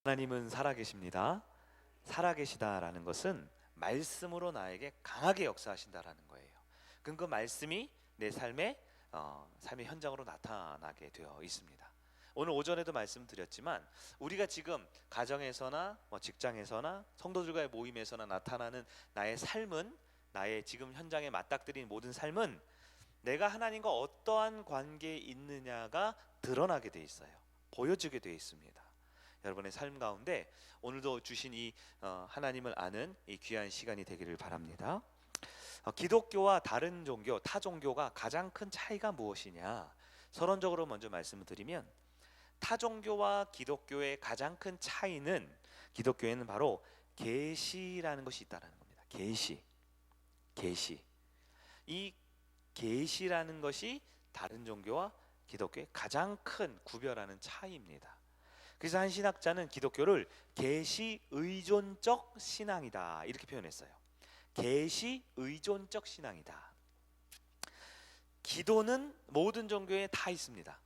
하나님은 살아계십니다. 살아계시다라는 것은 말씀으로 나에게 강하게 역사하신다라는 거예요. 그럼 그 말씀이 내 삶의 현장으로 나타나게 되어 있습니다. 오늘 오전에도 말씀드렸지만 우리가 지금 가정에서나 직장에서나 성도들과의 모임에서나 나타나는 나의 삶은, 나의 지금 현장에 맞닥뜨린 모든 삶은 내가 하나님과 어떠한 관계에 있느냐가 드러나게 돼 있어요. 보여지게 돼 있습니다. 여러분의 삶 가운데 오늘도 주신 이 하나님을 아는 이 귀한 시간이 되기를 바랍니다. 기독교와 다른 종교, 타 종교가 가장 큰 차이가 무엇이냐? 서론적으로 먼저 말씀을 드리면, 타 종교와 기독교의 가장 큰 차이는, 기독교에는 바로 계시라는 것이 있다는 겁니다. 계시. 이 계시라는 것이 다른 종교와 기독교의 가장 큰 구별하는 차이입니다. 그래서 한 신학자는 기독교를 계시 의존적 신앙이다 이렇게 표현했어요. 계시 의존적 신앙이다. 기도는 모든 종교에 다 있습니다.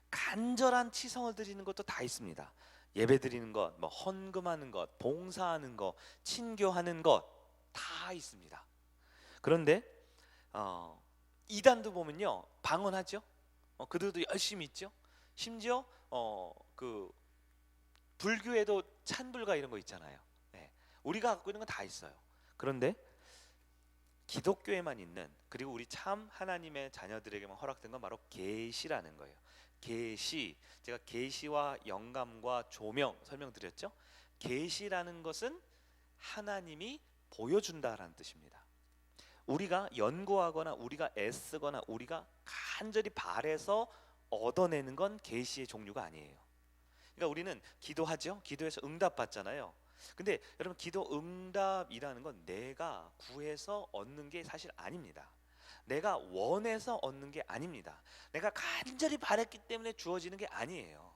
간절한 치성을 드리는 것도 다 있습니다. 예배 드리는 것, 헌금하는 것, 봉사하는 것, 친교하는 것 다 있습니다. 그런데 이단도 보면요, 방언하죠. 그들도 열심히 있죠. 심지어 그 불교에도 찬불가 이런 거 있잖아요. 네. 우리가 갖고 있는 건 다 있어요. 그런데 기독교에만 있는, 그리고 우리 참 하나님의 자녀들에게만 허락된 건 바로 계시라는 거예요. 계시, 제가 계시와 영감과 조명 설명드렸죠. 계시라는 것은 하나님이 보여준다라는 뜻입니다. 우리가 연구하거나 우리가 애쓰거나 우리가 간절히 바래서 얻어내는 건 계시의 종류가 아니에요. 그러니까 우리는 기도하죠. 기도해서 응답받잖아요. 근데 여러분, 기도 응답이라는 건 내가 구해서 얻는 게 사실 아닙니다. 내가 원해서 얻는 게 아닙니다. 내가 간절히 바랬기 때문에 주어지는 게 아니에요.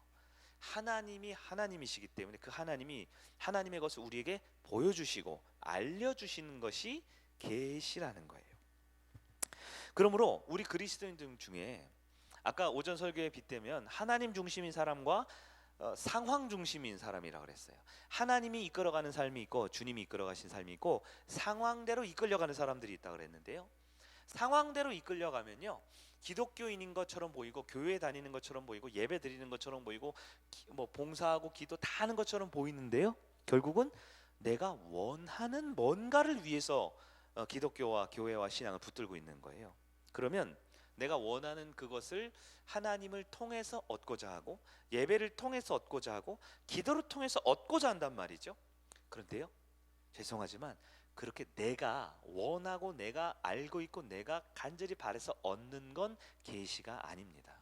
하나님이 하나님이시기 때문에 그 하나님이 하나님의 것을 우리에게 보여주시고 알려주시는 것이 계시라는 거예요. 그러므로 우리 그리스도인들 중에 아까 오전 설교에 빗대면 하나님 중심인 사람과 상황 중심인 사람이라고 그랬어요. 하나님이 이끌어가는 삶이 있고 주님이 이끌어가신 삶이 있고 상황대로 이끌려가는 사람들이 있다고 그랬는데요. 상황대로 이끌려가면요, 기독교인인 것처럼 보이고 교회 다니는 것처럼 보이고 예배 드리는 것처럼 보이고 봉사하고 기도 다 하는 것처럼 보이는데요, 결국은 내가 원하는 뭔가를 위해서 기독교와 교회와 신앙을 붙들고 있는 거예요. 그러면 내가 원하는 그것을 하나님을 통해서 얻고자 하고 예배를 통해서 얻고자 하고 기도를 통해서 얻고자 한단 말이죠. 그런데요, 죄송하지만 그렇게 내가 원하고 내가 알고 있고 내가 간절히 바라서 얻는 건 계시가 아닙니다.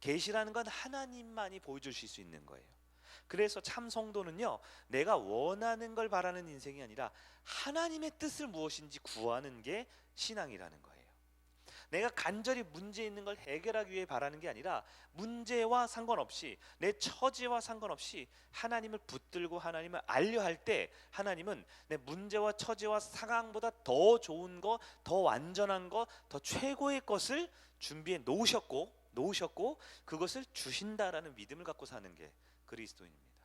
계시라는 건 하나님만이 보여주실 수 있는 거예요. 그래서 참 성도는요, 내가 원하는 걸 바라는 인생이 아니라 하나님의 뜻을 무엇인지 구하는 게 신앙이라는 거예요. 내가 간절히 문제 있는 걸 해결하기 위해 바라는 게 아니라 문제와 상관없이 내 처지와 상관없이 하나님을 붙들고 하나님을 알려 할 때 하나님은 내 문제와 처지와 상황보다 더 좋은 거, 더 완전한 거, 더 최고의 것을 준비해 놓으셨고 그것을 주신다라는 믿음을 갖고 사는 게 그리스도인입니다.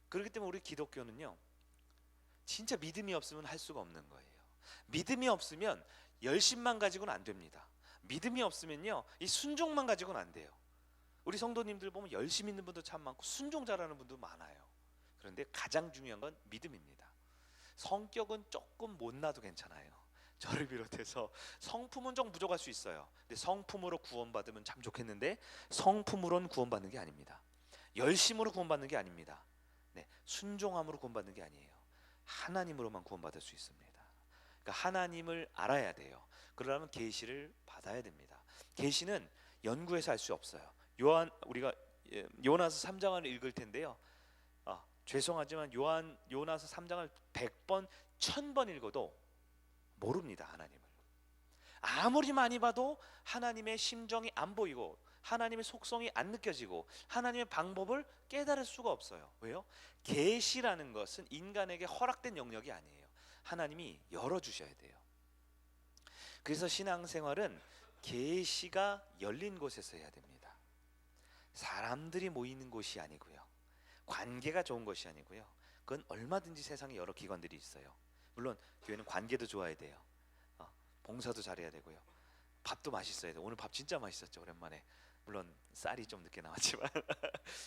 그렇기 때문에 우리 기독교는요, 진짜 믿음이 없으면 할 수가 없는 거예요. 믿음이 없으면 열심만 가지고는 안 됩니다. 믿음이 없으면요, 이 순종만 가지고는 안 돼요. 우리 성도님들 보면 열심 있는 분도 참 많고 순종 잘하는 분도 많아요. 그런데 가장 중요한 건 믿음입니다. 성격은 조금 못나도 괜찮아요. 저를 비롯해서 성품은 좀 부족할 수 있어요. 근데 성품으로 구원받으면 참 좋겠는데 성품으로는 구원받는 게 아닙니다. 열심으로 구원받는 게 아닙니다. 순종함으로 구원받는 게 아니에요. 하나님으로만 구원받을 수 있습니다. 그러니까 하나님을 알아야 돼요. 그러려면 계시를 받아야 됩니다. 계시는 연구해서 알 수 없어요. 우리가 요나서 3장을 읽을 텐데요, 죄송하지만 요나서 3장을 100번 1000번 읽어도 모릅니다. 하나님을 아무리 많이 봐도 하나님의 심정이 안 보이고 하나님의 속성이 안 느껴지고 하나님의 방법을 깨달을 수가 없어요. 왜요? 계시라는 것은 인간에게 허락된 영역이 아니에요. 하나님이 열어주셔야 돼요. 그래서 신앙생활은 계시가 열린 곳에서 해야 됩니다. 사람들이 모이는 곳이 아니고요, 관계가 좋은 것이 아니고요. 그건 얼마든지 세상에 여러 기관들이 있어요. 물론 교회는 관계도 좋아야 돼요. 봉사도 잘해야 되고요. 밥도 맛있어야 돼요. 오늘 밥 진짜 맛있었죠. 오랜만에. 물론 쌀이 좀 늦게 나왔지만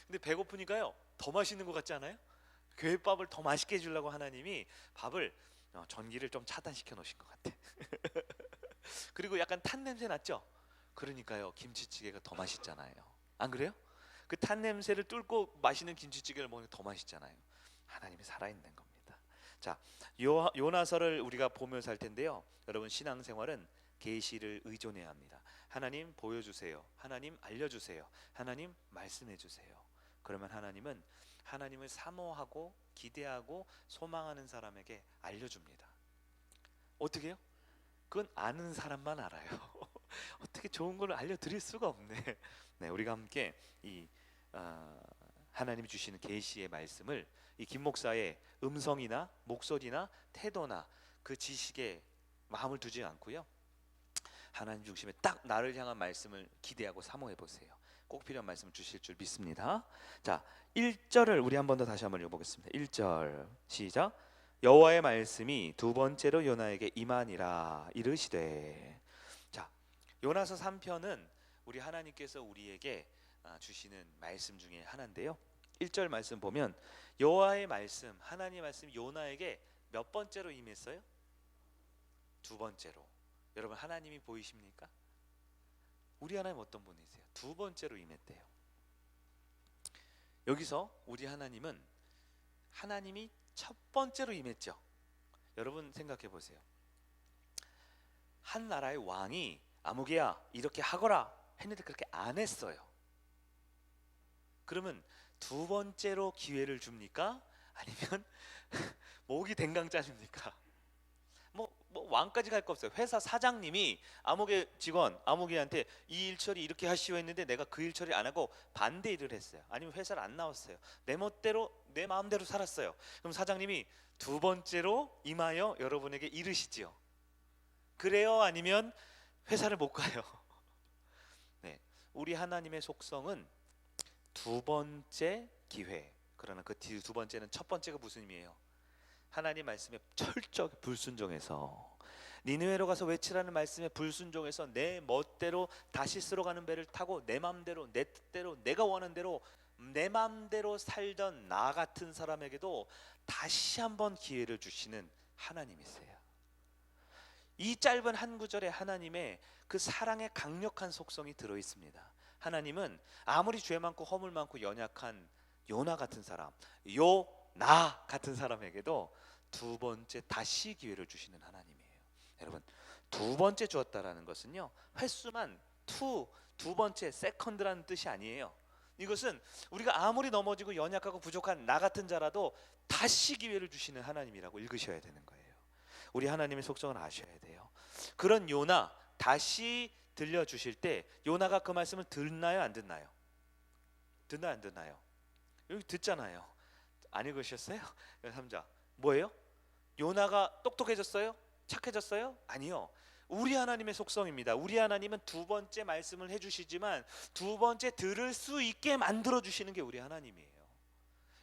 근데 배고프니까요 더 맛있는 것 같지 않아요? 교회 밥을 더 맛있게 해주려고 하나님이 밥을 전기를 좀 차단시켜 놓으신 것 같아. 그리고 약간 탄 냄새 났죠? 그러니까요 김치찌개가 더 맛있잖아요. 안 그래요? 그 탄 냄새를 뚫고 맛있는 김치찌개를 먹으면 더 맛있잖아요. 하나님이 살아있는 겁니다. 자, 요나서를 우리가 보면서 할 텐데요. 여러분 신앙생활은 계시를 의존해야 합니다. 하나님 보여주세요. 하나님 알려주세요. 하나님 말씀해주세요. 그러면 하나님은 하나님을 사모하고 기대하고 소망하는 사람에게 알려줍니다. 어떻게 해요? 그건 아는 사람만 알아요. 어떻게 좋은 걸 알려드릴 수가 없네. 네, 우리가 함께 이 하나님이 주시는 계시의 말씀을 이 김 목사의 음성이나 목소리나 태도나 그 지식에 마음을 두지 않고요. 하나님 중심에 딱 나를 향한 말씀을 기대하고 사모해 보세요. 꼭 필요한 말씀을 주실 줄 믿습니다. 자, 1절을 우리 한 번 더 다시 한번 읽어보겠습니다. 1절 시작. 여호와의 말씀이 두 번째로 요나에게 임하니라 이르시되. 자, 요나서 3편은 우리 하나님께서 우리에게 주시는 말씀 중에 하나인데요. 1절 말씀 보면 여호와의 말씀, 하나님의 말씀 요나에게 몇 번째로 임했어요? 두 번째로. 여러분 하나님이 보이십니까? 우리 하나님 어떤 분이세요? 두 번째로 임했대요. 여기서 우리 하나님은 하나님이 첫 번째로 임했죠. 여러분 생각해 보세요. 한 나라의 왕이 아무개야 이렇게 하거라 했는데 그렇게 안 했어요. 그러면 두 번째로 기회를 줍니까? 아니면 목이 댕강짠입니까? 뭐 왕까지 갈 거 없어요. 회사 사장님이 아무개 직원 아무개한테 이 일 처리 이렇게 하시오 했는데 내가 그 일 처리 안 하고 반대 일을 했어요. 아니면 회사를 안 나왔어요. 내 멋대로 내 마음대로 살았어요. 그럼 사장님이 두 번째로 임하여 여러분에게 이르시지요. 그래요? 아니면 회사를 못 가요? 네, 우리 하나님의 속성은 두 번째 기회. 그러나 그 두 번째는 첫 번째가 무슨 의미예요? 하나님 말씀에 철저하게 불순종해서 니느웨로 가서 외치라는 말씀에 불순종해서 내 멋대로 다시스로 가는 배를 타고 내 마음대로 내 뜻대로 내가 원하는 대로 내 마음대로 살던 나 같은 사람에게도 다시 한번 기회를 주시는 하나님이세요. 이 짧은 한 구절에 하나님의 그 사랑의 강력한 속성이 들어 있습니다. 하나님은 아무리 죄 많고 허물 많고 연약한 요나 같은 사람, 요나 같은 사람에게도 두 번째 다시 기회를 주시는 하나님이에요. 여러분 두 번째 주었다라는 것은요 횟수만 두 번째 세컨드라는 뜻이 아니에요. 이것은 우리가 아무리 넘어지고 연약하고 부족한 나 같은 자라도 다시 기회를 주시는 하나님이라고 읽으셔야 되는 거예요. 우리 하나님의 속성을 아셔야 돼요. 그런 요나 다시 들려주실 때 요나가 그 말씀을 듣나요 안 듣나요? 듣나요 안 듣나요? 여기 듣잖아요. 안 읽으셨어요? 3장 뭐예요? 요나가 똑똑해졌어요? 착해졌어요? 아니요. 우리 하나님의 속성입니다. 우리 하나님은 두 번째 말씀을 해주시지만 두 번째 들을 수 있게 만들어주시는 게 우리 하나님이에요.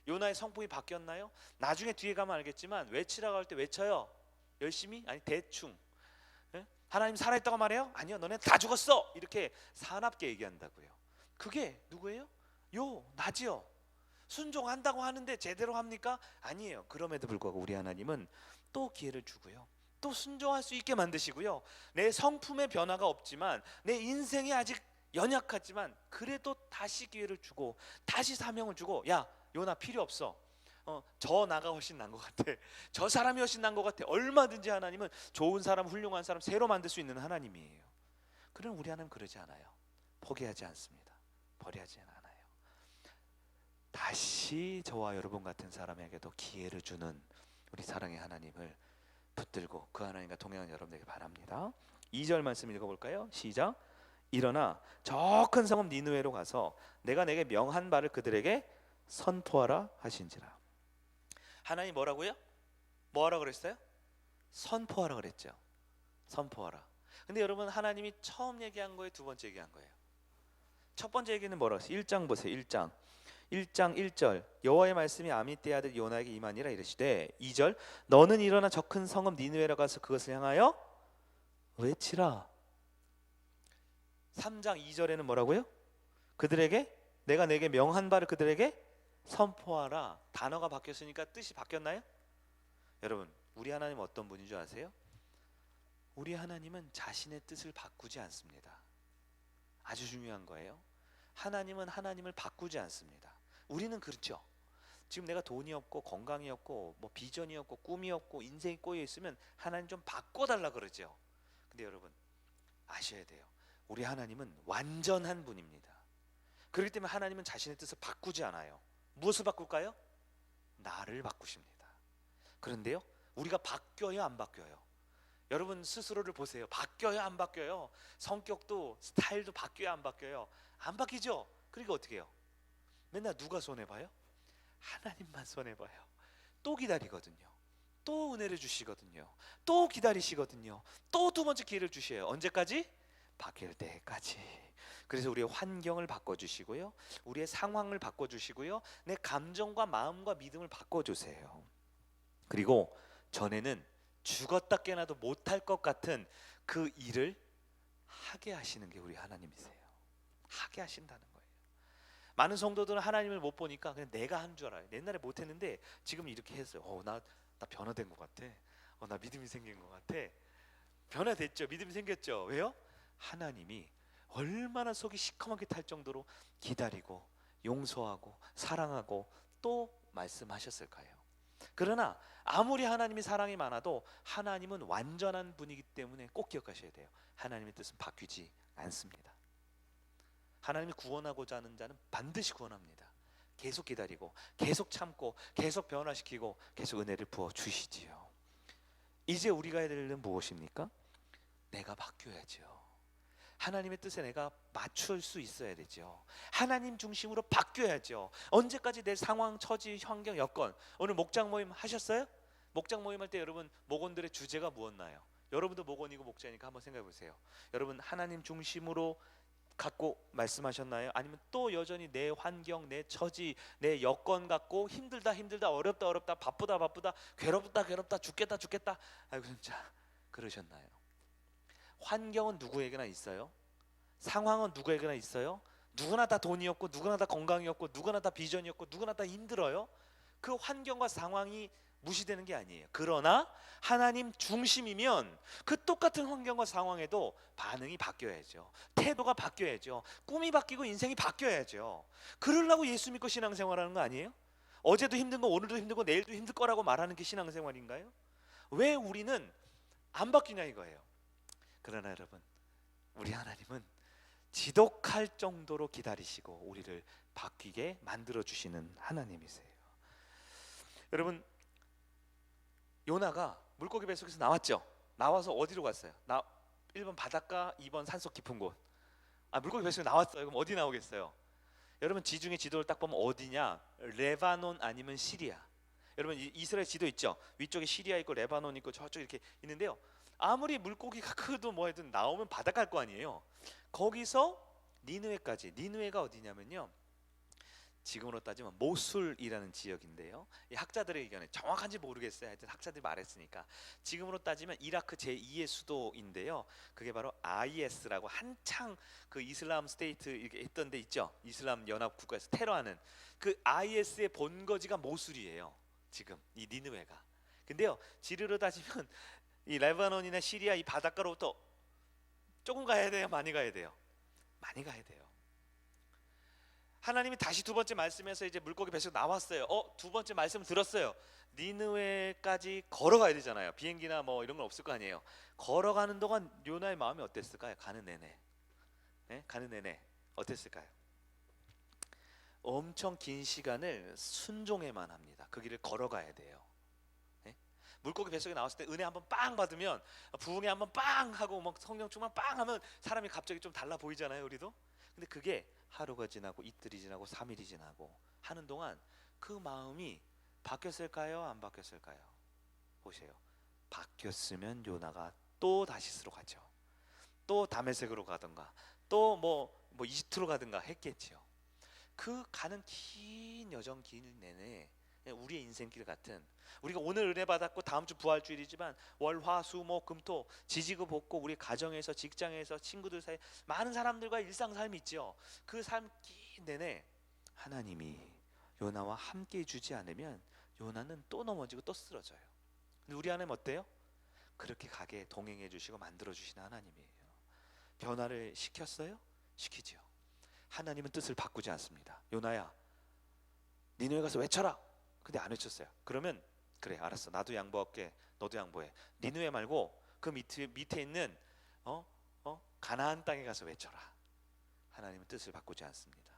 요나의 성품이 바뀌었나요? 나중에 뒤에 가면 알겠지만 외치라고 할 때 외쳐요. 열심히? 아니 대충. 하나님 살아있다고 말해요? 아니요 너네 다 죽었어 이렇게 사납게 얘기한다고요. 그게 누구예요? 나지요. 순종한다고 하는데 제대로 합니까? 아니에요. 그럼에도 불구하고 우리 하나님은 또 기회를 주고요 또 순종할 수 있게 만드시고요 내 성품의 변화가 없지만 내 인생이 아직 연약하지만 그래도 다시 기회를 주고 다시 사명을 주고 야 요나 필요 없어. 저 나가 훨씬 난 것 같아. 저 사람이 훨씬 난 것 같아. 얼마든지 하나님은 좋은 사람 훌륭한 사람 새로 만들 수 있는 하나님이에요. 그럼 우리 하나님 그러지 않아요. 포기하지 않습니다. 버리지 않아요. 다시 저와 여러분 같은 사람에게도 기회를 주는 우리 사랑의 하나님을 붙들고 그 하나님과 동행하는 여러분에게 바랍니다. 2절 말씀 읽어볼까요? 시작. 일어나 저 큰 성읍 니느웨로 가서 내가 내게 명한 바를 그들에게 선포하라 하신지라. 하나님 뭐라고요? 뭐하라 그랬어요? 선포하라 그랬죠. 선포하라. 근데 여러분 하나님이 처음 얘기한 거예요? 두 번째 얘기한 거예요? 첫 번째 얘기는 뭐라고 했어요? 1장 보세요. 1장 1장 1절 여호와의 말씀이 아미떼 아들 요나에게 임하니라 이르시되 2절 너는 일어나 저 큰 성읍 니느웨로 가서 그것을 향하여 외치라. 3장 2절에는 뭐라고요? 그들에게 내가 내게 명한 바를 그들에게 선포하라. 단어가 바뀌었으니까 뜻이 바뀌었나요? 여러분, 우리 하나님 어떤 분인 줄 아세요? 우리 하나님은 자신의 뜻을 바꾸지 않습니다. 아주 중요한 거예요. 하나님은 하나님을 바꾸지 않습니다. 우리는 그렇죠. 지금 내가 돈이 없고 건강이 없고 뭐 비전이 없고 꿈이 없고 인생이 꼬여 있으면 하나님 좀 바꿔달라 그러죠. 근데 여러분 아셔야 돼요. 우리 하나님은 완전한 분입니다. 그렇기 때문에 하나님은 자신의 뜻을 바꾸지 않아요. 무엇을 바꿀까요? 나를 바꾸십니다. 그런데요, 우리가 바뀌어요, 안 바뀌어요? 여러분 스스로를 보세요. 바뀌어요, 안 바뀌어요? 성격도 스타일도 바뀌어요, 안 바뀌어요? 안 바뀌죠? 그러니까 어떻게 해요? 맨날 누가 손해봐요? 하나님만 손해봐요. 또 기다리거든요. 또 은혜를 주시거든요. 또 기다리시거든요. 또 두 번째 기회를 주셔요. 언제까지? 바뀔 때까지. 그래서 우리의 환경을 바꿔주시고요, 우리의 상황을 바꿔주시고요, 내 감정과 마음과 믿음을 바꿔주세요. 그리고 전에는 죽었다 깨어나도 못할 것 같은 그 일을 하게 하시는 게 우리 하나님이세요. 하게 하신다는 거예요. 많은 성도들은 하나님을 못 보니까 그냥 내가 한 줄 알아요. 옛날에 못했는데 지금 이렇게 했어요. 나 변화된 것 같아. 나 믿음이 생긴 것 같아. 변화됐죠. 믿음이 생겼죠. 왜요? 하나님이 얼마나 속이 시커멓게 탈 정도로 기다리고 용서하고 사랑하고 또 말씀하셨을까요? 그러나 아무리 하나님이 사랑이 많아도 하나님은 완전한 분이기 때문에 꼭 기억하셔야 돼요. 하나님의 뜻은 바뀌지 않습니다. 하나님이 구원하고자 하는 자는 반드시 구원합니다. 계속 기다리고 계속 참고 계속 변화시키고 계속 은혜를 부어주시지요. 이제 우리가 해야 될 일은 무엇입니까? 내가 바뀌어야죠. 하나님의 뜻에 내가 맞출 수 있어야 되죠. 하나님 중심으로 바뀌어야죠. 언제까지 내 상황, 처지, 환경, 여건. 오늘 목장 모임 하셨어요? 목장 모임 할 때 여러분 목원들의 주제가 무엇나요? 여러분도 목원이고 목자니까 한번 생각해 보세요. 여러분 하나님 중심으로 갖고 말씀하셨나요? 아니면 또 여전히 내 환경, 내 처지, 내 여건 갖고 힘들다 어렵다 바쁘다 괴롭다 죽겠다 아이고 진짜 그러셨나요? 환경은 누구에게나 있어요. 상황은 누구에게나 있어요. 누구나 다 돈이 없고 누구나 다 건강이 없고 누구나 다 비전이 없고 누구나 다 힘들어요. 그 환경과 상황이 무시되는 게 아니에요. 그러나 하나님 중심이면 그 똑같은 환경과 상황에도 반응이 바뀌어야죠. 태도가 바뀌어야죠. 꿈이 바뀌고 인생이 바뀌어야죠. 그러려고 예수 믿고 신앙생활하는 거 아니에요? 어제도 힘든 거 오늘도 힘들고 내일도 힘들 거라고 말하는 게 신앙생활인가요? 왜 우리는 안 바뀌냐 이거예요. 그러나 여러분 우리 하나님은 지독할 정도로 기다리시고 우리를 바뀌게 만들어주시는 하나님이세요. 여러분 요나가 물고기 뱃속에서 나왔죠. 나와서 어디로 갔어요? 1번 바닷가, 2번 산속 깊은 곳. 물고기 뱃속에 나왔어요. 그럼 어디 나오겠어요? 여러분 지중해 지도를 딱 보면 어디냐? 레바논 아니면 시리아. 여러분 이스라엘 지도 있죠? 위쪽에 시리아 있고 레바논 있고 저쪽 이렇게 있는데요, 아무리 물고기가 크도 뭐해든 나오면 바닷가일 거 아니에요. 거기서 니느웨까지. 니느웨가 어디냐면요, 지금으로 따지면 모술이라는 지역인데요, 이 학자들의 의견에 정확한지 모르겠어요. 하여튼 학자들이 말했으니까 지금으로 따지면 이라크 제2의 수도인데요, 그게 바로 IS라고 한창 그 이슬람 스테이트 이렇게 했던 데 있죠. 이슬람 연합 국가에서 테러하는 그 IS의 본거지가 모술이에요. 지금 이 니느웨가. 근데요 지리로 따지면 이 레바논이나 시리아 이 바닷가로부터 조금 가야 돼요? 많이 가야 돼요? 많이 가야 돼요. 하나님이 다시 두 번째 말씀에서 이제 물고기 뱃속 나왔어요. 두 번째 말씀 들었어요. 니느웨까지 걸어가야 되잖아요. 비행기나 뭐 이런 건 없을 거 아니에요. 걸어가는 동안 요나의 마음이 어땠을까요? 가는 내내. 네? 가는 내내 어땠을까요? 엄청 긴 시간을 순종해만 합니다. 그 길을 걸어가야 돼요. 물고기 뱃속에 나왔을 때 은혜 한번 빵 받으면, 부흥회 한번 빵 하고 막 성령 충만 빵 하면 사람이 갑자기 좀 달라 보이잖아요, 우리도. 근데 그게 하루가 지나고 이틀이 지나고 3일이 지나고 하는 동안 그 마음이 바뀌었을까요? 안 바뀌었을까요? 보세요. 바뀌었으면 요나가 또 다시스로 가죠. 또 다메섹으로 가든가 또 뭐 이집트로 가든가 했겠지요. 그 가는 긴 여정 길 내내 우리의 인생길 같은, 우리가 오늘 은혜 받았고 다음 주 부활주일이지만 월, 화, 수, 목, 금, 토 지지고 볶고 우리 가정에서, 직장에서, 친구들 사이 많은 사람들과 일상 삶이 있죠. 그 삶 긴 내내 하나님이 요나와 함께 해주지 않으면 요나는 또 넘어지고 또 쓰러져요. 근데 우리 하나님 어때요? 그렇게 가게 동행해 주시고 만들어 주시는 하나님이에요. 변화를 시켰어요? 시키지요. 하나님은 뜻을 바꾸지 않습니다. 요나야, 니느웨 가서 외쳐라. 근데 안 외쳤어요. 그러면 그래, 알았어, 나도 양보할게, 너도 양보해. 니느웨 말고 그 밑에 있는 가나안 땅에 가서 외쳐라. 하나님은 뜻을 바꾸지 않습니다.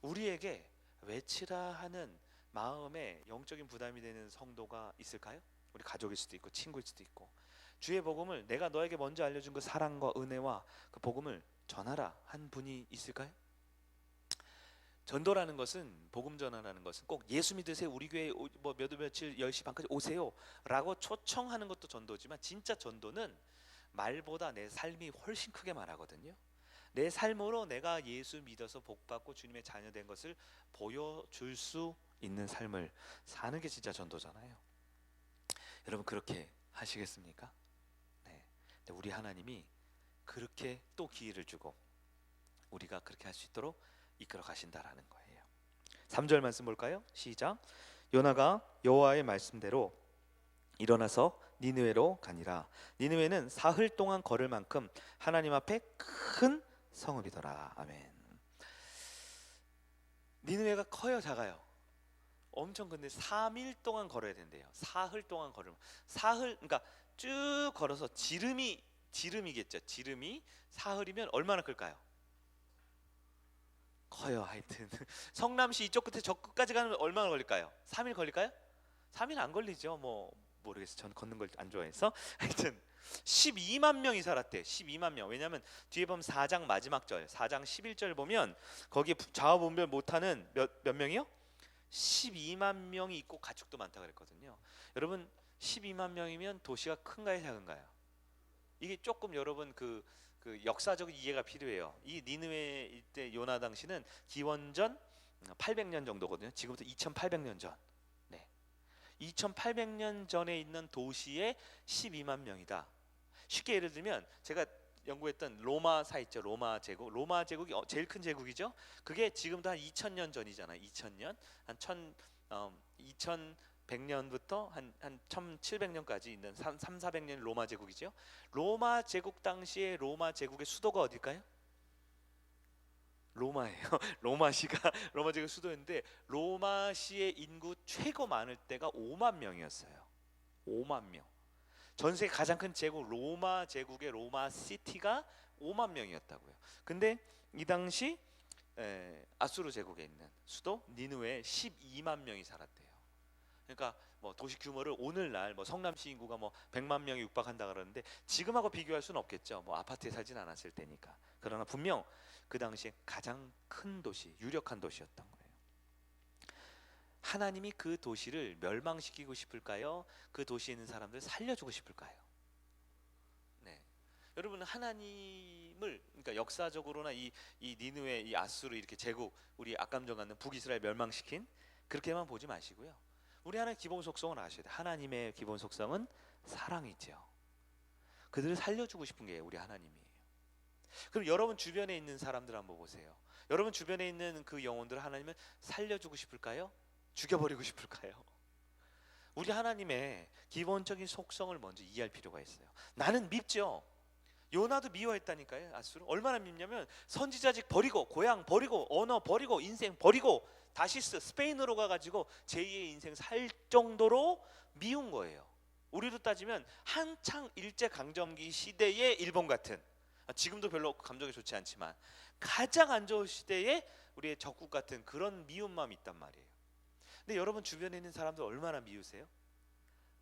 우리에게 외치라 하는 마음에 영적인 부담이 되는 성도가 있을까요? 우리 가족일 수도 있고 친구일 수도 있고. 주의 복음을 내가 너에게 먼저 알려준 그 사랑과 은혜와 그 복음을 전하라 한 분이 있을까요? 전도라는 것은, 복음 전하라는 것은 꼭 예수 믿으세요, 우리 교회 뭐 며칠 10시 반까지 오세요 라고 초청하는 것도 전도지만, 진짜 전도는 말보다 내 삶이 훨씬 크게 말하거든요. 내 삶으로 내가 예수 믿어서 복받고 주님의 자녀된 것을 보여줄 수 있는 삶을 사는 게 진짜 전도잖아요. 여러분 그렇게 하시겠습니까? 네. 근데 우리 하나님이 그렇게 또 기회를 주고 우리가 그렇게 할 수 있도록 이끌어 가신다라는 거예요. 3절 말씀 볼까요? 시작. 요나가 여호와의 말씀대로 일어나서 니느웨로 가니라. 니느웨는 사흘 동안 걸을 만큼 하나님 앞에 큰 성읍이더라. 아멘. 니느웨가 커요, 작아요? 엄청. 근데 3일 동안 걸어야 된대요. 사흘 동안 걸으면, 사흘, 그러니까 쭉 걸어서 지름이겠죠. 지름이 사흘이면 얼마나 클까요? 커요. 하여튼 성남시 이쪽 끝에 저 끝까지 가면 얼마나 걸릴까요? 3일 걸릴까요? 3일 안 걸리죠. 뭐 모르겠어요. 전 걷는 걸 안 좋아해서. 하여튼 12만 명이 살았대. 12만 명. 왜냐하면 뒤에 보면 4장 마지막 절, 4장 11절 보면 거기에 좌우 분별 못하는 몇 명이요? 12만 명이 있고 가축도 많다고 그랬거든요. 여러분 12만 명이면 도시가 큰가요, 작은가요? 이게 조금 여러분 그 역사적인 이해가 필요해요. 이 니느웨 이때 요나 당시는 기원전 800년 정도거든요. 지금부터 2800년 전. 네. 2800년 전에 있는 도시에 12만 명이다. 쉽게 예를 들면 제가 연구했던 로마사 있죠. 로마 제국이 제일 큰 제국이죠. 그게 지금도 한 2000년 전이잖아요. 2000년 한 2100년부터 한 1700년까지 있는 400년 로마 제국이죠. 로마 제국 당시에 로마 제국의 수도가 어딜까요? 로마예요. 로마시가 로마 제국 수도였는데 로마시의 인구 최고 많을 때가 5만 명이었어요. 5만 명. 전 세계 가장 큰 제국 로마 제국의 로마 시티가 5만 명이었다고요. 근데 이 당시 아수르 제국에 있는 수도 니느웨에 12만 명이 살았대요. 그러니까 뭐 도시 규모를 오늘날 뭐 성남시 인구가 뭐 100만 명이 육박한다 그러는데 지금하고 비교할 수는 없겠죠. 뭐 아파트에 살진 않았을 테니까. 그러나 분명 그 당시에 가장 큰 도시, 유력한 도시였던 거예요. 하나님이 그 도시를 멸망시키고 싶을까요? 그 도시에 있는 사람들을 살려주고 싶을까요? 네, 여러분 하나님을, 그러니까 역사적으로나 이 니느웨, 이 아수르 이렇게 제국, 우리 악감정 갖는 북이스라엘 멸망시킨 그렇게만 보지 마시고요. 우리 하나님의 기본 속성을 아셔야 돼요. 하나님의 기본 속성은 사랑이죠. 그들을 살려주고 싶은 게 우리 하나님이에요. 그럼 여러분 주변에 있는 사람들 한번 보세요. 여러분 주변에 있는 그 영혼들을 하나님은 살려주고 싶을까요? 죽여버리고 싶을까요? 우리 하나님의 기본적인 속성을 먼저 이해할 필요가 있어요. 나는 밉죠. 요나도 미워했다니까요. 아수르 얼마나 밉냐면 선지자직 버리고, 고향 버리고, 언어 버리고, 인생 버리고 다시스 스페인으로 가가지고 제2의 인생 살 정도로 미운 거예요. 우리로 따지면 한창 일제강점기 시대의 일본 같은, 지금도 별로 감정이 좋지 않지만 가장 안 좋은 시대에 우리의 적국 같은 그런 미운 마음이 있단 말이에요. 근데 여러분 주변에 있는 사람들 얼마나 미우세요?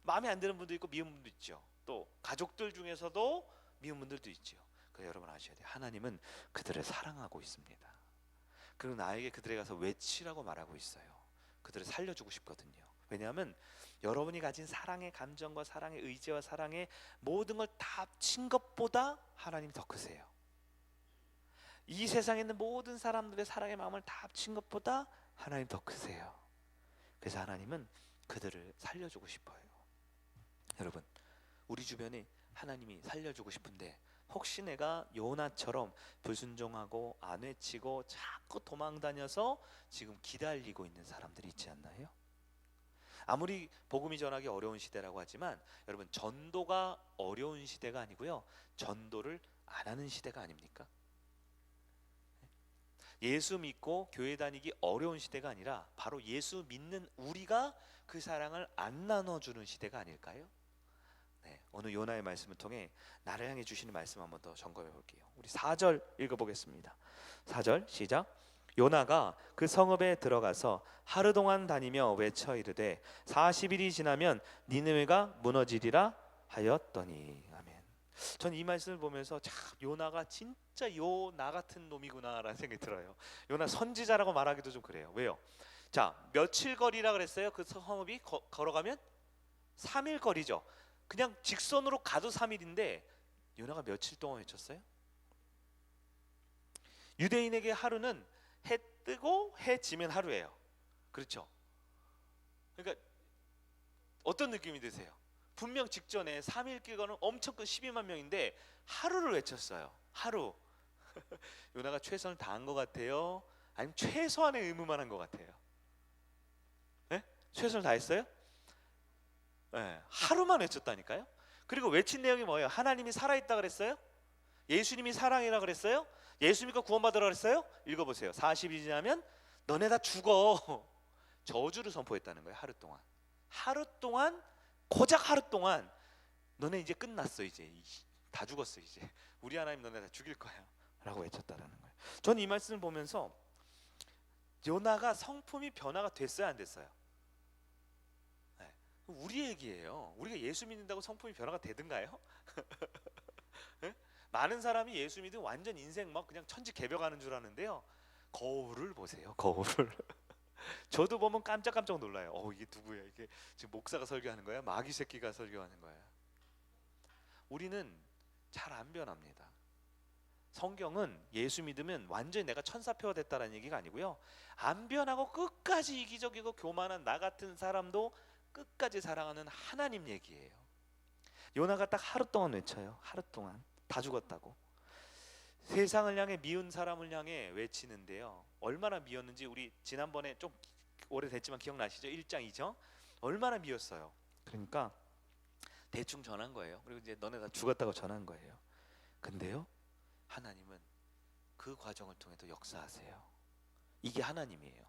마음에 안 드는 분도 있고 미운 분도 있죠. 또 가족들 중에서도 미운 분들도 있죠. 그래서 여러분 아셔야 돼요. 하나님은 그들을 사랑하고 있습니다. 그리고 나에게 그들에 가서 외치라고 말하고 있어요. 그들을 살려주고 싶거든요. 왜냐하면 여러분이 가진 사랑의 감정과 사랑의 의지와 사랑의 모든 걸 다 합친 것보다 하나님이 더 크세요. 이 세상에 있는 모든 사람들의 사랑의 마음을 다 합친 것보다 하나님 더 크세요. 그래서 하나님은 그들을 살려주고 싶어요. 여러분, 우리 주변에 하나님이 살려주고 싶은데 혹시 내가 요나처럼 불순종하고 안 외치고 자꾸 도망다녀서 지금 기다리고 있는 사람들이 있지 않나요? 아무리 복음이 전하기 어려운 시대라고 하지만 여러분, 전도가 어려운 시대가 아니고요, 전도를 안 하는 시대가 아닙니까? 예수 믿고 교회 다니기 어려운 시대가 아니라 바로 예수 믿는 우리가 그 사랑을 안 나눠주는 시대가 아닐까요? 네, 오늘 요나의 말씀을 통해 나를 향해 주시는 말씀 한번 더 점검해 볼게요. 우리 4절 읽어보겠습니다. 4절 시작. 요나가 그 성읍에 들어가서 하루 동안 다니며 외쳐 이르되 40일이 지나면 니느웨가 무너지리라 하였더니. 아멘. 전 이 말씀을 보면서 참 요나가 진짜 요나 같은 놈이구나라는 생각이 들어요. 요나 선지자라고 말하기도 좀 그래요. 왜요? 자, 며칠 거리라 그랬어요? 그 성읍이 걸어가면 3일 거리죠. 그냥 직선으로 가도 3일인데 요나가 며칠 동안 외쳤어요? 유대인에게 하루는 해 뜨고 해 지면 하루예요. 그렇죠? 그러니까 어떤 느낌이 드세요? 분명 직전에 3일 기간은 엄청 큰 12만 명인데 하루를 외쳤어요. 하루. 요나가 최선을 다한 것 같아요? 아니면 최소한의 의무만 한 것 같아요? 네? 최선을 다했어요? 네, 하루만 외쳤다니까요. 그리고 외친 내용이 뭐예요? 하나님이 살아있다 그랬어요? 예수님이 사랑이라 그랬어요? 예수 믿고 구원받으라 그랬어요? 읽어보세요. 40일 지나면 너네 다 죽어. 저주를 선포했다는 거예요. 하루 동안. 하루 동안, 고작 하루 동안 너네 이제 끝났어. 이제 다 죽었어. 이제 우리 하나님 너네 다 죽일 거야 라고 외쳤다라는 거예요. 저는 이 말씀을 보면서 요나가 성품이 변화가 됐어요, 안 됐어요? 네. 우리 얘기예요. 우리가 예수 믿는다고 성품이 변화가 되든가요? 네? 많은 사람이 예수 믿으면 완전 인생 막 그냥 천지개벽하는 줄 아는데요, 거울을 보세요. 거울을. 저도 보면 깜짝깜짝 놀라요. 이게 누구야? 이게 지금 목사가 설교하는 거야? 마귀 새끼가 설교하는 거야? 우리는 잘 안 변합니다. 성경은 예수 믿으면 완전히 내가 천사표가 됐다는 얘기가 아니고요, 안 변하고 끝까지 이기적이고 교만한 나 같은 사람도 끝까지 사랑하는 하나님 얘기예요. 요나가 딱 하루 동안 외쳐요. 하루 동안 다 죽었다고. 세상을 향해, 미운 사람을 향해 외치는데요, 얼마나 미웠는지 우리 지난번에 좀 오래됐지만 기억나시죠? 1장 2장 얼마나 미웠어요. 그러니까 대충 전한 거예요. 그리고 이제 너네 다 죽었다고 전한 거예요. 근데요, 하나님은 그 과정을 통해서 역사하세요. 이게 하나님이에요.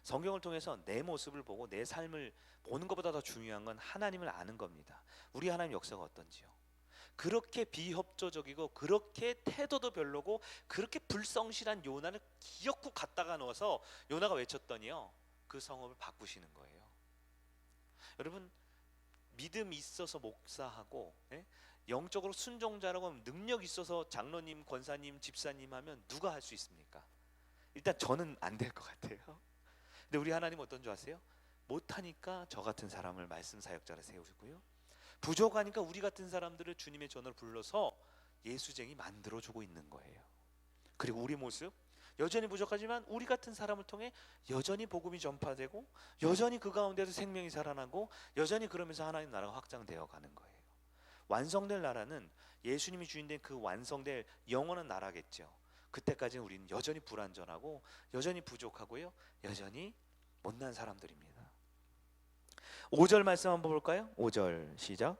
성경을 통해서 내 모습을 보고 내 삶을 보는 것보다 더 중요한 건 하나님을 아는 겁니다. 우리 하나님 역사가 어떤지요. 그렇게 비협조적이고 그렇게 태도도 별로고 그렇게 불성실한 요나를 기어코 갖다가 넣어서 요나가 외쳤더니요, 그 성읍을 바꾸시는 거예요. 여러분, 믿음 있어서 목사하고, 영적으로 순종자라고 능력 있어서 장로님, 권사님, 집사님 하면 누가 할 수 있습니까? 일단 저는 안 될 것 같아요. 근데 우리 하나님 어떤 줄 아세요? 못하니까 저 같은 사람을 말씀 사역자로 세우고요, 부족하니까 우리 같은 사람들을 주님의 전을 불러서 예수쟁이 만들어주고 있는 거예요. 그리고 우리 모습 여전히 부족하지만 우리 같은 사람을 통해 여전히 복음이 전파되고 여전히 그 가운데서 생명이 살아나고 여전히 그러면서 하나님 나라가 확장되어 가는 거예요. 완성될 나라는 예수님이 주인된 그 완성될 영원한 나라겠죠. 그때까지는 우리는 여전히 불완전하고 여전히 부족하고요, 여전히 못난 사람들입니다. 5절 말씀 한번 볼까요? 5절 시작.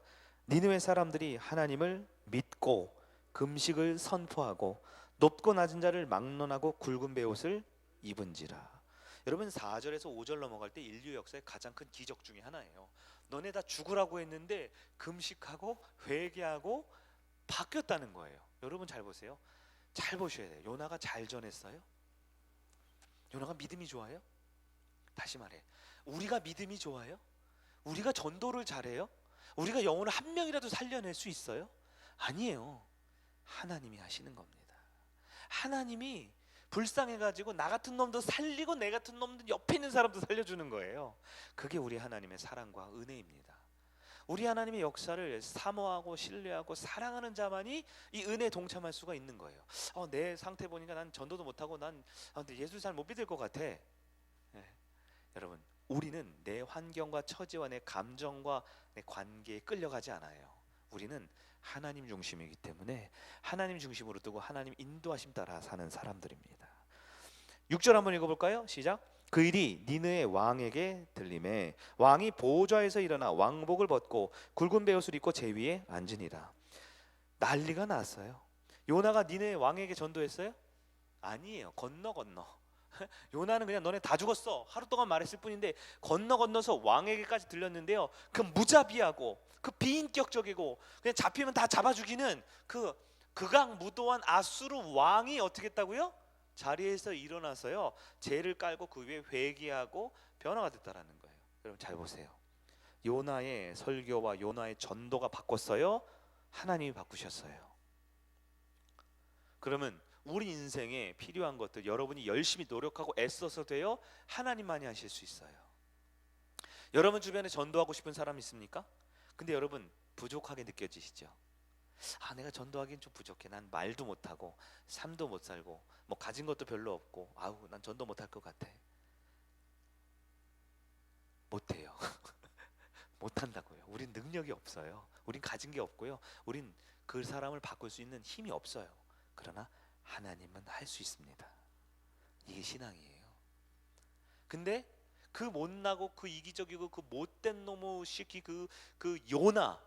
니느웨 사람들이 하나님을 믿고 금식을 선포하고 높고 낮은 자를 막론하고 굵은 베옷을 입은지라. 여러분, 4절에서 5절 넘어갈 때 인류 역사의 가장 큰 기적 중에 하나예요. 너네 다 죽으라고 했는데 금식하고 회개하고 바뀌었다는 거예요. 여러분 잘 보세요. 잘 보셔야 돼요. 요나가 잘 전했어요? 요나가 믿음이 좋아요? 다시 말해, 우리가 믿음이 좋아요? 우리가 전도를 잘해요? 우리가 영혼을 한 명이라도 살려낼 수 있어요? 아니에요. 하나님이 하시는 겁니다. 하나님이 불쌍해가지고 나 같은 놈도 살리고 내 같은 놈도 옆에 있는 사람도 살려주는 거예요. 그게 우리 하나님의 사랑과 은혜입니다. 우리 하나님의 역사를 사모하고 신뢰하고 사랑하는 자만이 이 은혜에 동참할 수가 있는 거예요. 내 상태 보니까 난 전도도 못하고 근데 예수 잘 못 믿을 것 같아. 여러분, 우리는 내 환경과 처지와 내 감정과 내 관계에 끌려가지 않아요. 우리는 하나님 중심이기 때문에 하나님 중심으로 두고 하나님 인도하심 따라 사는 사람들입니다. 6절 한번 읽어볼까요? 시작. 그 일이 니느의 왕에게 들림에 왕이 보좌에서 일어나 왕복을 벗고 굵은 베옷을 입고 제 위에 앉으니라. 난리가 났어요. 요나가 니느의 왕에게 전도했어요? 아니에요. 건너 요나는 그냥 너네 다 죽었어 하루 동안 말했을 뿐인데 건너서 왕에게까지 들렸는데요, 그 무자비하고 그 비인격적이고 그냥 잡히면 다 잡아 죽이는 그 극악무도한 아수르 왕이 어떻게 했다고요? 자리에서 일어나서요, 죄를 깔고 그 위에 회개하고 변화가 됐다라는 거예요. 여러분 잘 보세요. 요나의 설교와 요나의 전도가 바꿨어요? 하나님이 바꾸셨어요. 그러면 우리 인생에 필요한 것들 여러분이 열심히 노력하고 애써서 돼요? 하나님만이 하실 수 있어요. 여러분 주변에 전도하고 싶은 사람 있습니까? 근데 여러분 부족하게 느껴지시죠? 내가 전도하기엔 좀 부족해. 난 말도 못하고 삶도 못 살고 뭐 가진 것도 별로 없고 난 전도 못할 것 같아. 못해요. 못한다고요. 우린 능력이 없어요. 우린 가진 게 없고요. 우린 그 사람을 바꿀 수 있는 힘이 없어요. 그러나 하나님은 할 수 있습니다. 이게 신앙이에요. 근데 그 못나고 그 이기적이고 그 못된 놈의 시키 그 요나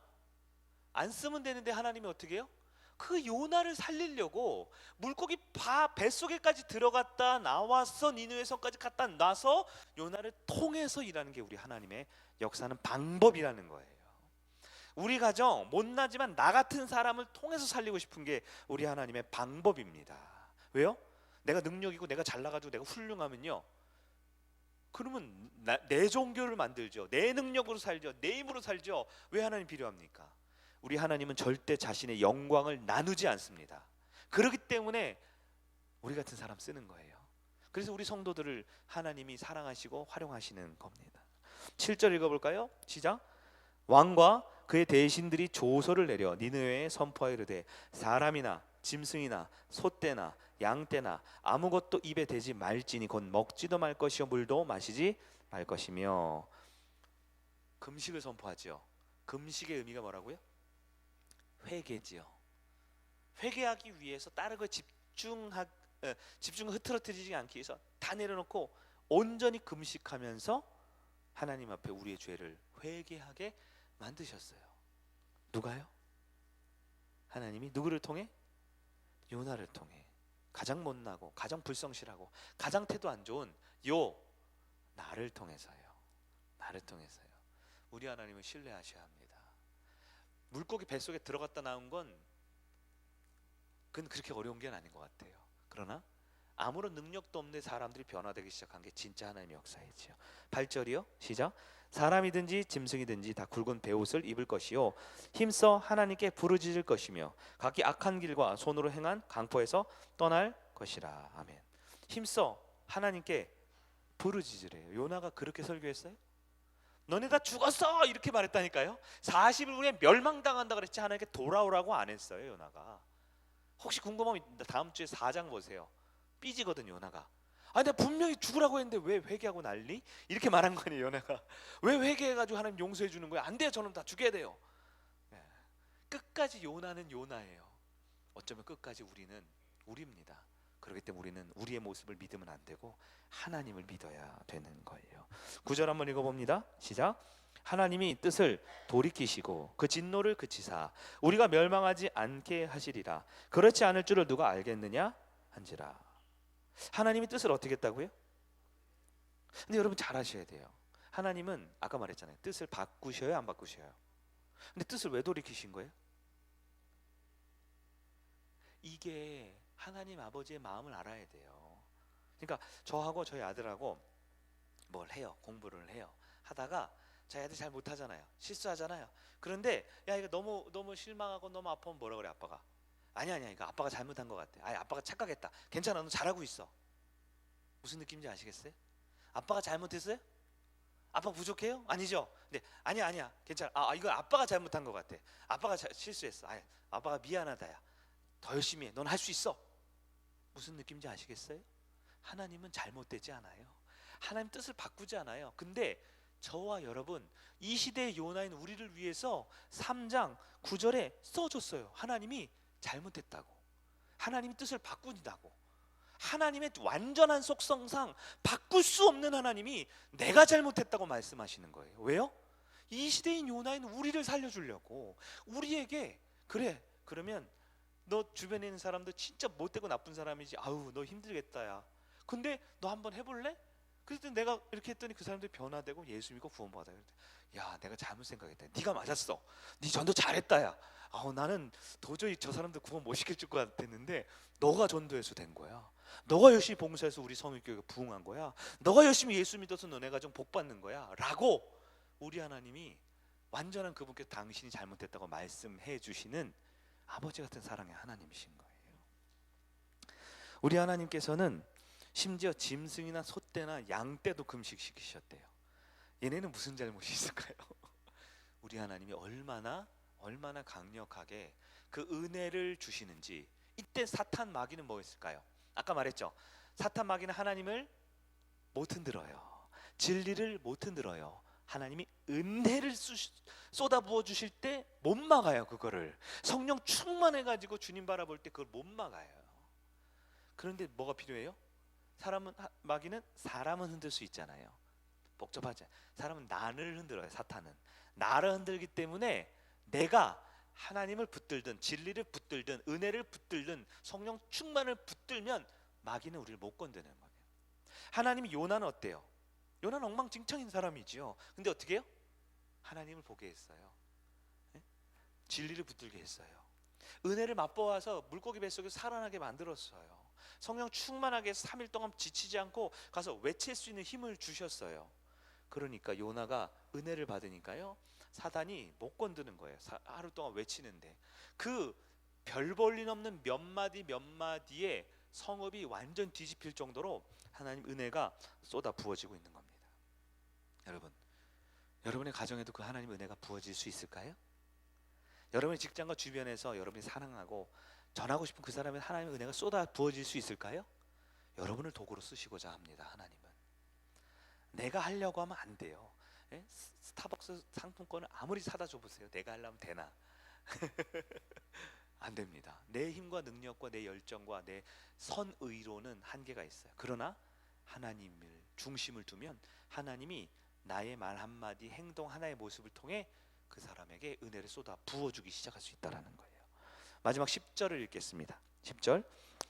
안 쓰면 되는데 하나님이 어떻게 해요? 그 요나를 살리려고 물고기 뱃속에까지 들어갔다 나와서 니느웨 성까지 갔다 나서 요나를 통해서 일하는 게 우리 하나님의 역사는 방법이라는 거예요. 우리 가정 못나지만 나 같은 사람을 통해서 살리고 싶은 게 우리 하나님의 방법입니다. 왜요? 내가 능력이고 내가 잘나가지고 내가 훌륭하면요, 그러면 내 종교를 만들죠. 내 능력으로 살죠. 내 힘으로 살죠. 왜 하나님 필요합니까? 우리 하나님은 절대 자신의 영광을 나누지 않습니다. 그렇기 때문에 우리 같은 사람 쓰는 거예요. 그래서 우리 성도들을 하나님이 사랑하시고 활용하시는 겁니다. 7절 읽어볼까요? 시작. 왕과 그의 대신들이 조서를 내려 니느웨에 선포하여 이르되 사람이나 짐승이나 소떼나 양떼나 아무것도 입에 대지 말지니 곧 먹지도 말 것이요 물도 마시지 말 것이며. 금식을 선포하지요. 금식의 의미가 뭐라고요? 회개지요. 회개하기 위해서 다른 거 집중을 흐트러뜨리지 않기 위해서 다 내려놓고 온전히 금식하면서 하나님 앞에 우리의 죄를 회개하게 만드셨어요. 누가요? 하나님이 누구를 통해? 요나를 통해. 가장 못나고 가장 불성실하고 가장 태도 안 좋은 나를 통해서요. 나를 통해서요. 우리 하나님을 신뢰하셔야 합니다. 물고기 뱃속에 들어갔다 나온 건 그건 그렇게 어려운 게 아닌 것 같아요. 그러나 아무런 능력도 없는 사람들이 변화되기 시작한 게 진짜 하나님의 역사이지요. 8절이요. 시작. 사람이든지 짐승이든지 다 굵은 베옷을 입을 것이요 힘써 하나님께 부르짖을 것이며 각기 악한 길과 손으로 행한 강포에서 떠날 것이라. 아멘. 힘써 하나님께 부르짖으래요. 요나가 그렇게 설교했어요? 너네 다 죽었어 이렇게 말했다니까요. 40일 후에 멸망당한다 그랬지 하나님께 돌아오라고 안 했어요. 요나가. 혹시 궁금하면 다음 주에 4장 보세요. 삐지거든 요나가. 내가 분명히 죽으라고 했는데 왜 회개하고 난리? 이렇게 말한 거 아니에요. 요나가. 왜 회개해가지고 하나님 용서해 주는 거야? 안 돼요. 저놈 다 죽여야 돼요. 끝까지 요나는 요나예요. 어쩌면 끝까지 우리는 우리입니다. 그렇기 때문에 우리는 우리의 모습을 믿으면 안 되고 하나님을 믿어야 되는 거예요. 9절 한번 읽어봅니다. 시작. 하나님이 뜻을 돌이키시고 그 진노를 그치사 우리가 멸망하지 않게 하시리라. 그렇지 않을 줄을 누가 알겠느냐 한지라. 하나님이 뜻을 어떻게 했다고요? 근데 여러분 잘 아셔야 돼요. 하나님은 아까 말했잖아요. 뜻을 바꾸셔요, 안 바꾸셔요? 근데 뜻을 왜 돌이키신 거예요? 이게 하나님 아버지의 마음을 알아야 돼요. 그러니까 저하고 저희 아들하고 뭘 해요, 공부를 해요. 하다가 저희 아들 잘 못하잖아요. 실수하잖아요. 그런데 야 이거 너무 실망하고 너무 아프면 뭐라 그래 아빠가? 아니야 이거 아빠가 잘못한 것 같아. 아빠가 착각했다. 괜찮아, 너 잘하고 있어. 무슨 느낌인지 아시겠어요? 아빠가 잘못했어요? 아빠 부족해요? 아니죠? 근데 아니야 괜찮아. 이거 아빠가 잘못한 것 같아. 아빠가 실수했어. 아빠가 미안하다야. 더 열심히 해. 넌 할 수 있어. 무슨 느낌인지 아시겠어요? 하나님은 잘못되지 않아요. 하나님 뜻을 바꾸지 않아요. 근데 저와 여러분, 이 시대의 요나인 우리를 위해서 3장 9절에 써줬어요. 하나님이 잘못했다고, 하나님이 뜻을 바꾼다고. 하나님의 완전한 속성상 바꿀 수 없는 하나님이 내가 잘못했다고 말씀하시는 거예요. 왜요? 이 시대인 요나인 우리를 살려주려고. 우리에게 그래, 그러면 너 주변에 있는 사람도 진짜 못되고 나쁜 사람이지, 아우 너 힘들겠다 야, 근데 너 한번 해볼래? 그래서 내가 이렇게 했더니 그 사람들이 변화되고 예수 믿고 구원받아요. 야, 내가 잘못 생각했다. 네가 맞았어. 네 전도 잘했다 야. 나는 도저히 저 사람들 구원 못 시킬 것 같았는데 너가 전도해서 된 거야. 너가 열심히 봉사해서 우리 성육교회가 부흥한 거야. 너가 열심히 예수 믿어서 너네 가정 복 받는 거야 라고 우리 하나님이 완전한 그분께 당신이 잘못했다고 말씀해 주시는 아버지 같은 사랑의 하나님이신 거예요. 우리 하나님께서는 심지어 짐승이나 소떼나 양떼도 금식시키셨대요. 얘네는 무슨 잘못이 있을까요? 우리 하나님이 얼마나 강력하게 그 은혜를 주시는지. 이때 사탄 마귀는 뭐였을까요? 아까 말했죠. 사탄 마귀는 하나님을 못 흔들어요. 진리를 못 흔들어요. 하나님이 은혜를 쏟아 부어 주실 때 못 막아요. 그거를 성령 충만해 가지고 주님 바라볼 때 그걸 못 막아요. 그런데 뭐가 필요해요? 마귀는 사람은 흔들 수 있잖아요. 복잡하지. 사람은 나를 흔들어요. 사탄은 나를 흔들기 때문에 내가 하나님을 붙들든 진리를 붙들든 은혜를 붙들든 성령 충만을 붙들면 마귀는 우리를 못 건드는 거예요. 하나님이 요나는 어때요? 요나는 엉망진창인 사람이지요. 근데 어떻게 해요? 하나님을 보게 했어요. 네? 진리를 붙들게 했어요. 은혜를 맛보아서 물고기 뱃속에 살아나게 만들었어요. 성령 충만하게 3일 동안 지치지 않고 가서 외칠 수 있는 힘을 주셨어요. 그러니까 요나가 은혜를 받으니까요, 사단이 못 건드는 거예요. 하루 동안 외치는데 그 별 볼일 없는 몇 마디의 성읍이 완전 뒤집힐 정도로 하나님 은혜가 쏟아 부어지고 있는 겁니다. 여러분의 가정에도 그 하나님 은혜가 부어질 수 있을까요? 여러분의 직장과 주변에서 여러분이 사랑하고 전하고 싶은 그 사람의 하나님의 은혜가 쏟아 부어질 수 있을까요? 여러분을 도구로 쓰시고자 합니다. 하나님은 내가 하려고 하면 안 돼요. 스타벅스 상품권을 아무리 사다 줘보세요. 내가 하려면 되나? 안 됩니다. 내 힘과 능력과 내 열정과 내 선의로는 한계가 있어요. 그러나 하나님을 중심을 두면 하나님이 나의 말 한마디, 행동 하나의 모습을 통해 그 사람에게 은혜를 쏟아 부어주기 시작할 수 있다는 거예요. 마지막 10절을 읽겠습니다. 10절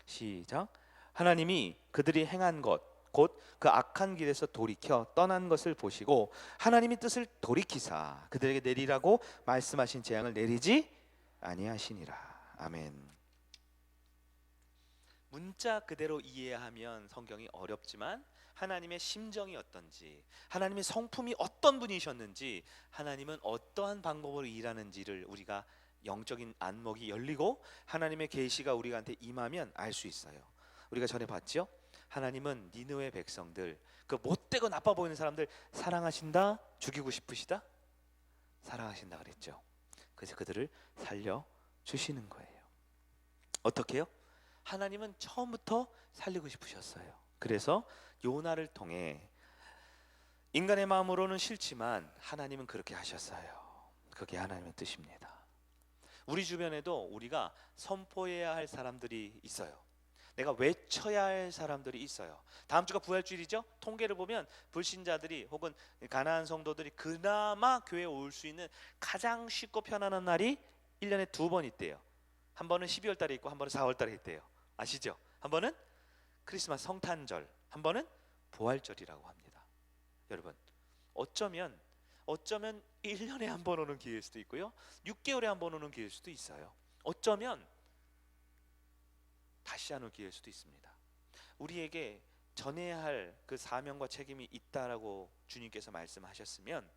시작. 하나님이 그들이 행한 것 곧 그 악한 길에서 돌이켜 떠난 것을 보시고 하나님이 뜻을 돌이키사 그들에게 내리라고 말씀하신 재앙을 내리지 아니하시니라. 아멘. 문자 그대로 이해하면 성경이 어렵지만 하나님의 심정이 어떤지, 하나님의 성품이 어떤 분이셨는지, 하나님은 어떠한 방법으로 일하는지를 우리가 영적인 안목이 열리고 하나님의 계시가 우리한테 임하면 알 수 있어요. 우리가 전에 봤죠? 하나님은 니느웨 백성들, 그 못되고 나빠 보이는 사람들 사랑하신다, 죽이고 싶으시다? 사랑하신다 그랬죠. 그래서 그들을 살려주시는 거예요. 어떻게요? 하나님은 처음부터 살리고 싶으셨어요. 그래서 요나를 통해 인간의 마음으로는 싫지만 하나님은 그렇게 하셨어요. 그게 하나님의 뜻입니다. 우리 주변에도 우리가 선포해야 할 사람들이 있어요. 내가 외쳐야 할 사람들이 있어요. 다음 주가 부활주일이죠. 통계를 보면 불신자들이 혹은 가난한 성도들이 그나마 교회에 올 수 있는 가장 쉽고 편안한 날이 1년에 2번 있대요. 한 번은 12월 달에 있고 한 번은 4월 달에 있대요. 아시죠? 한 번은 크리스마스 성탄절, 한 번은 부활절이라고 합니다. 여러분, 어쩌면 1년에 한 번 오는 기회일 수도 있고요, 6개월에 한 번 오는 기회일 수도 있어요. 어쩌면 다시 안 올 기회일 수도 있습니다. 우리에게 전해야 할 그 사명과 책임이 있다라고 주님께서 말씀하셨으면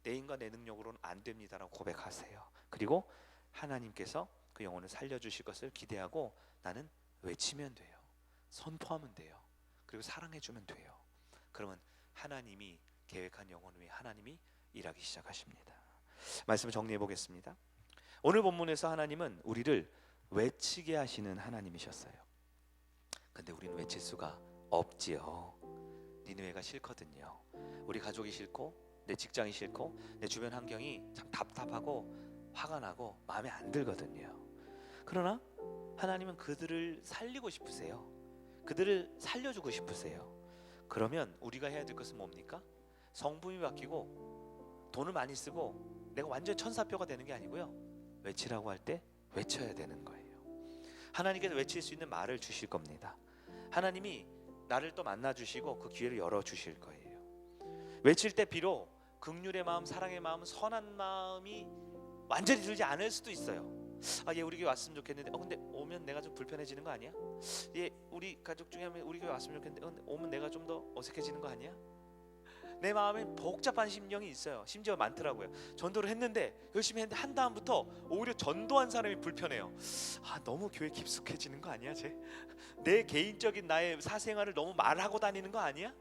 내 힘과 내 능력으로는 안 됩니다라고 고백하세요. 그리고 하나님께서 그 영혼을 살려주실 것을 기대하고 나는 외치면 돼요. 선포하면 돼요. 그리고 사랑해주면 돼요. 그러면 하나님이 계획한 영혼 위에 하나님이 일하기 시작하십니다. 말씀을 정리해 보겠습니다. 오늘 본문에서 하나님은 우리를 외치게 하시는 하나님이셨어요. 근데 우리는 외칠 수가 없지요. 니느웨가 싫거든요. 우리 가족이 싫고 내 직장이 싫고 내 주변 환경이 참 답답하고 화가 나고 마음에 안 들거든요. 그러나 하나님은 그들을 살리고 싶으세요. 그들을 살려주고 싶으세요. 그러면 우리가 해야 될 것은 뭡니까? 성품이 바뀌고 돈을 많이 쓰고 내가 완전 천사뼈가 되는 게 아니고요, 외치라고 할 때 외쳐야 되는 거예요. 하나님께서 외칠 수 있는 말을 주실 겁니다. 하나님이 나를 또 만나주시고 그 기회를 열어주실 거예요. 외칠 때 비록 긍휼의 마음, 사랑의 마음, 선한 마음이 완전히 들지 않을 수도 있어요. 얘 우리 교회 왔으면 좋겠는데 근데 오면 내가 좀 불편해지는 거 아니야? 얘 우리 가족 중에 한 명 우리 교회 왔으면 좋겠는데 근데 오면 내가 좀 더 어색해지는 거 아니야? 내 마음에 복잡한 심령이 있어요. 심지어 많더라고요. 전도를 했는데 열심히 했는데 한 다음부터 오히려 전도한 사람이 불편해요. 너무 교회 깊숙해지는 거 아니야? 내 개인적인 나의 사생활을 너무 말하고 다니는 거 아니야?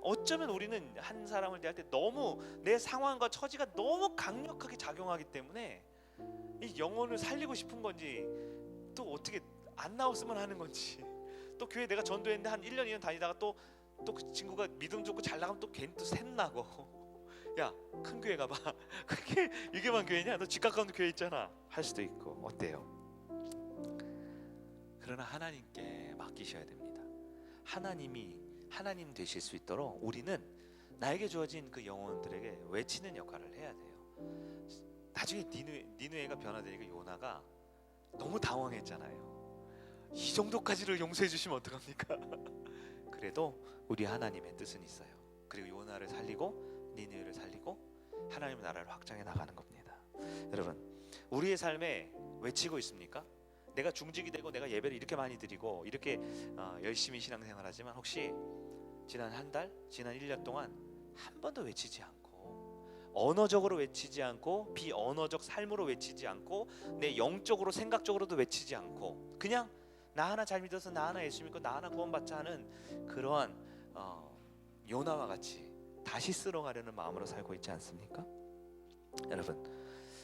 어쩌면 우리는 한 사람을 대할 때 너무 내 상황과 처지가 너무 강력하게 작용하기 때문에 이 영혼을 살리고 싶은 건지 또 어떻게 안 나왔으면 하는 건지, 또 교회 내가 전도했는데 한 1년 2년 다니다가 또 그 친구가 믿음 좋고 잘 나가면 또 괜히 또 샘나고 야 큰 교회 가봐 그게 이게만 교회냐? 너 집 가까운 교회 있잖아 할 수도 있고. 어때요? 그러나 하나님께 맡기셔야 됩니다. 하나님이 하나님 되실 수 있도록 우리는 나에게 주어진 그 영혼들에게 외치는 역할을 해야 돼요. 나중에 니느웨가 변화되니까 요나가 너무 당황했잖아요. 이 정도까지를 용서해 주시면 어떡합니까? 그래도 우리 하나님의 뜻은 있어요. 그리고 요나를 살리고 니느웨를 살리고 하나님의 나라를 확장해 나가는 겁니다. 여러분, 우리의 삶에 외치고 있습니까? 내가 중직이 되고 내가 예배를 이렇게 많이 드리고 이렇게 열심히 신앙생활하지만 혹시 지난 한 달, 지난 1년 동안 한 번도 외치지 않고, 언어적으로 외치지 않고, 비언어적 삶으로 외치지 않고, 내 영적으로 생각적으로도 외치지 않고, 그냥 나 하나 잘 믿어서 나 하나 예수 믿고 나 하나 구원받자 하는 그러한 요나와 같이 다시 쓸어가려는 마음으로 살고 있지 않습니까? 여러분,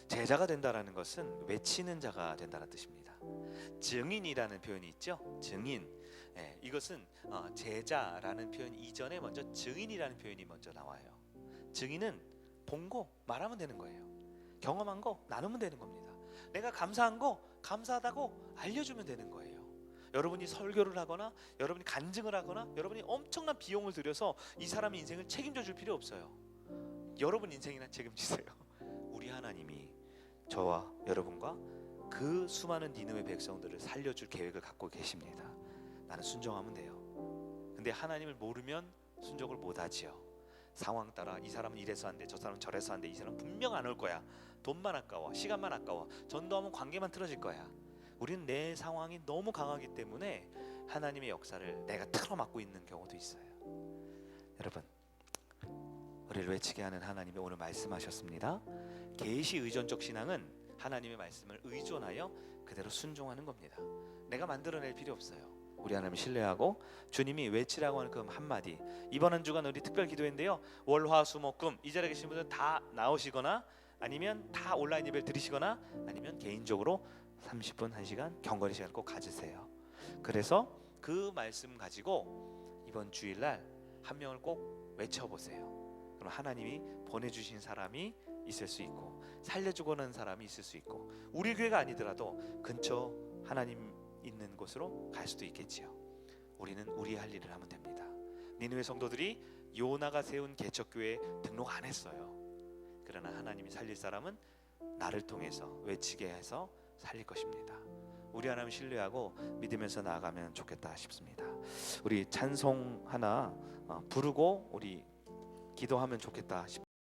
제자가 된다라는 것은 외치는 자가 된다는 뜻입니다. 증인이라는 표현이 있죠. 증인. 이것은 제자라는 표현 이전에 먼저 증인이라는 표현이 먼저 나와요. 증인은 본 거 말하면 되는 거예요. 경험한 거 나누면 되는 겁니다. 내가 감사한 거 감사하다고 알려주면 되는 거예요. 여러분이 설교를 하거나 여러분이 간증을 하거나 여러분이 엄청난 비용을 들여서 이 사람의 인생을 책임져 줄 필요 없어요. 여러분 인생이나 책임지세요. 우리 하나님이 저와 여러분과 그 수많은 니느웨 백성들을 살려줄 계획을 갖고 계십니다. 나는 순종하면 돼요. 근데 하나님을 모르면 순종을 못하지요. 상황 따라 이 사람은 이래서 안 돼, 저 사람은 저래서 안 돼, 이 사람은 분명 안 올 거야, 돈만 아까워, 시간만 아까워, 전도하면 관계만 틀어질 거야. 우리는 내 상황이 너무 강하기 때문에 하나님의 역사를 내가 틀어막고 있는 경우도 있어요. 여러분, 우리를 외치게 하는 하나님이 오늘 말씀하셨습니다. 계시 의존적 신앙은 하나님의 말씀을 의존하여 그대로 순종하는 겁니다. 내가 만들어낼 필요 없어요. 우리 하나님을 신뢰하고 주님이 외치라고 하는 그 한마디. 이번 한 주간 우리 특별 기도회인데요, 월, 화, 수, 목, 금 이 자리에 계신 분들 다 나오시거나 아니면 다 온라인 예배를 들으시거나 아니면 개인적으로 30분 1시간 경건의 시간을 꼭 가지세요. 그래서 그 말씀 가지고 이번 주일날 한 명을 꼭 외쳐보세요. 그럼 하나님이 보내주신 사람이 있을 수 있고 살려주고 하는 사람이 있을 수 있고, 우리 교회가 아니더라도 근처 하나님 있는 곳으로 갈 수도 있겠지요. 우리는 우리 할 일을 하면 됩니다. 니느웨 성도들이 요나가 세운 개척교회에 등록 안 했어요. 그러나 하나님이 살릴 사람은 나를 통해서 외치게 해서 살릴 것입니다. 우리 하나님 신뢰하고 믿으면서 나아가면 좋겠다 싶습니다. 우리 찬송 하나 부르고 우리 기도하면 좋겠다 싶습니다.